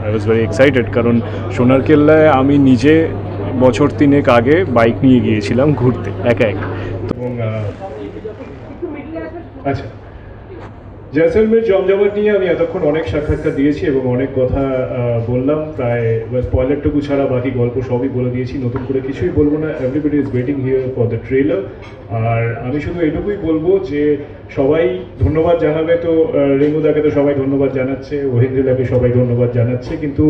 I was very excited, কারণ সোনার কেল্লায় আমি নিজে বছর 3 আগে বাইক নিয়ে গিয়েছিলাম ঘুরতে একা একা। এবং আচ্ছা, জয়সলমের জমজমাট নিয়ে আমি এতক্ষণ অনেক সাক্ষাৎকার দিয়েছি এবং অনেক কথা বললাম, প্রায় স্পয়লারটুকু ছাড়া বাকি গল্প সবই বলে দিয়েছি, নতুন করে কিছুই বলবো না। Everybody is waiting here for the trailer. আর আমি শুধু এটুকুই বলবো যে সবাই ধন্যবাদ জানাবে, তো রেঙ্গুদাকে তো সবাই ধন্যবাদ জানাচ্ছে, ওহিন্দ্রিলাকে সবাই ধন্যবাদ জানাচ্ছে, কিন্তু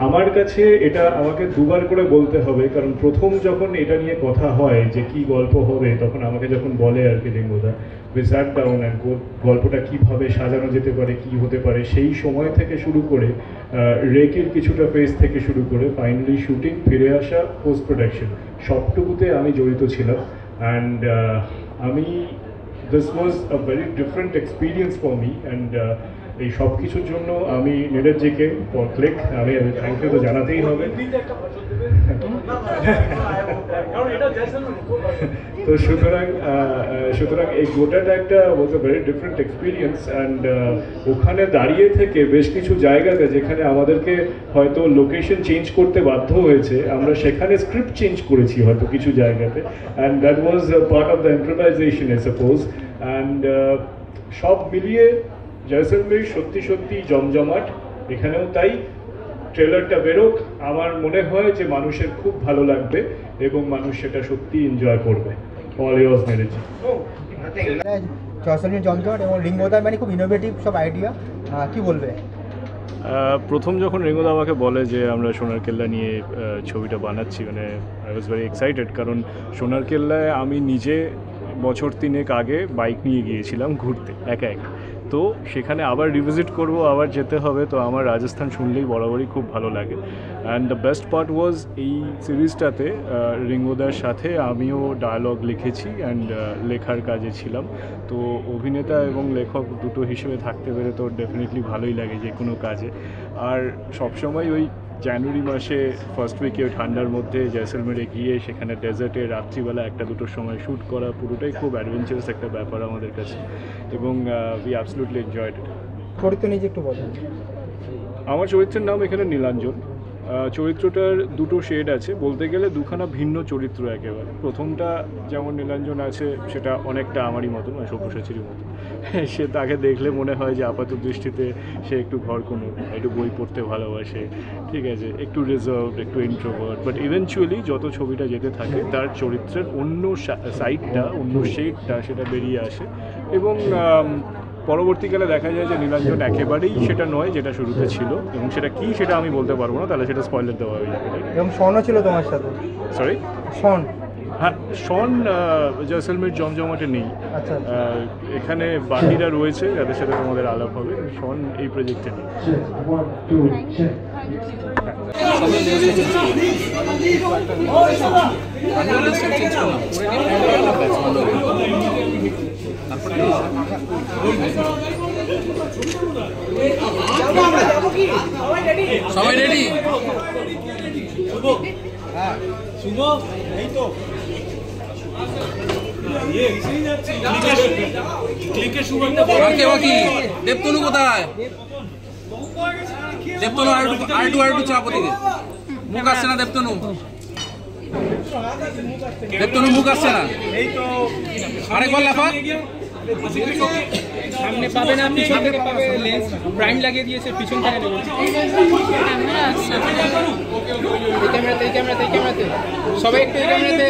আমার কাছে এটা আমাকে দুবার করে বলতে হবে, কারণ প্রথম যখন এটা নিয়ে কথা হয় যে কি গল্প হবে, তখন আমাকে যখন বলে আর কি রেঙ্গুদা উই স্যাট ডাউন অ্যান্ড গল্পটা কীভাবে সাজানো যেতে পারে, কি হতে পারে, সেই সময় থেকে শুরু করে রেকের কিছুটা ফেজ থেকে শুরু করে ফাইনালি শুটিং, ফিরে আসা, পোস্ট প্রোডাকশন সবটুকুতে আমি জড়িত ছিলাম। অ্যান্ড আমি this was a very different experience for me. And এই সব কিছুর জন্য আমি নীরজজিকে ফর ক্লিক আমি থ্যাংক ইউ তো জানাতেই হবে। তো সুতরাং এই গোটাটা একটা was a very different experience. And ওখানে দাঁড়িয়ে থেকে বেশ কিছু জায়গাতে যেখানে আমাদেরকে হয়তো লোকেশন চেঞ্জ করতে বাধ্য হয়েছে, আমরা সেখানে স্ক্রিপ্ট চেঞ্জ করেছি হয়তো কিছু জায়গাতে। And that was part of the improvisation I suppose. And সব মিলিয়ে জয়সলমের সত্যি সত্যি জমজমাট, এখানেও তাই। ট্রেলারটা বেরোক, আমার মনে হয় যে মানুষের খুব ভালো লাগবে এবং মানুষ সেটা সত্যি এনজয় করবে। All years নীরজজি। জয়সলমের জমজমাট এবং রিঙ্গোদা মানে খুব ইনোভেটিভ সব আইডিয়া, কি বলবে? প্রথম যখন রেঙ্গুদা আমাকে বলে যে আমরা সোনার কেল্লা নিয়ে ছবিটা বানাচ্ছি, মানে আই ওয়াজ ভেরি এক্সাইটেড, কারণ সোনার কেল্লায় আমি নিজে বছর 3 আগে বাইক নিয়ে গিয়েছিলাম ঘুরতে একা একা। তো সেখানে আবার রিভিজিট করব, আবার যেতে হবে, তো আমার রাজস্থান শুনলেই বরাবরই খুব ভালো লাগে। অ্যান্ড দ্য বেস্ট পার্ট ওয়াজ এই সিরিজটাতে রিঙ্গোদার সাথে আমিও ডায়ালগ লিখেছি অ্যান্ড লেখার কাজে ছিলাম। তো অভিনেতা এবং লেখক দুটো হিসেবে থাকতে পেরে তো ডেফিনেটলি ভালোই লাগে যে কোনো কাজে। আর সবসময় ওই জানুয়ারি মাসে ফার্স্ট উইকে ওই ঠান্ডার মধ্যে জয়সলমেরে গিয়ে সেখানে ডেজার্টে রাত্রিবেলা 1-2টোর সময় শ্যুট করা, পুরোটাই খুব অ্যাডভেঞ্চারাস একটা ব্যাপার আমাদের কাছে, এবং উই অ্যাবসলিউটলি এনজয়েড ইট। চরিত্র নিয়ে একটু বলেন। আমার চরিত্রের নাম এখানে নীলাঞ্জন। চরিত্রটার দুটো শেড আছে, বলতে গেলে দুখানা ভিন্ন চরিত্র একেবারে। প্রথমটা যেমন নীলাঞ্জন আছে সেটা অনেকটা আমারই মতন, সব্যসাচীর মতো। সে তাকে দেখলে মনে হয় যে আপাত দৃষ্টিতে সে একটু ঘরকোনো, একটু বই পড়তে ভালোবাসে, ঠিক আছে, একটু রিজার্ভড, একটু ইন্ট্রোভার্ট, বাট ইভেনচুয়ালি যত ছবিটা যেতে থাকে তার চরিত্রের অন্য সাইডটা, অন্য শেডটা সেটা বেরিয়ে আসে। এবং পরবর্তীকালে দেখা যায় যে নীলাঞ্জন একেবারেই সেটা নয় যেটা শুরুতে ছিল, এবং সেটা কি সেটা আমি বলতে পারবো না, তাহলে সেটা স্পয়লার দেওয়া হয়ে যাবে। এবং শনও ছিল তোমার সাথে? সরি, শন? হ্যাঁ, শন জয়সলমের জমজমাটে নেই। আচ্ছা, এখানে বাকিরা রয়েছে যাদের সাথে তোমাদের আলাপ হবে, শন এই প্রজেক্টে নেই। সবাই রেডি? দেবতনু কোথায়? দেবতনু আর চাপ ওদিকে, মুখ আসছে না দেবতনু, দেবতনু মুখ আসছে না। আরেকবার লাফা। সামনে পাবে না, পিছন থেকে পাবে, লেন্স প্রাইম লাগিয়ে দিয়েছে, পিছন থেকে নেবে। এই ক্যামেরাতে সবাই একটু এই ক্যামেরাতে।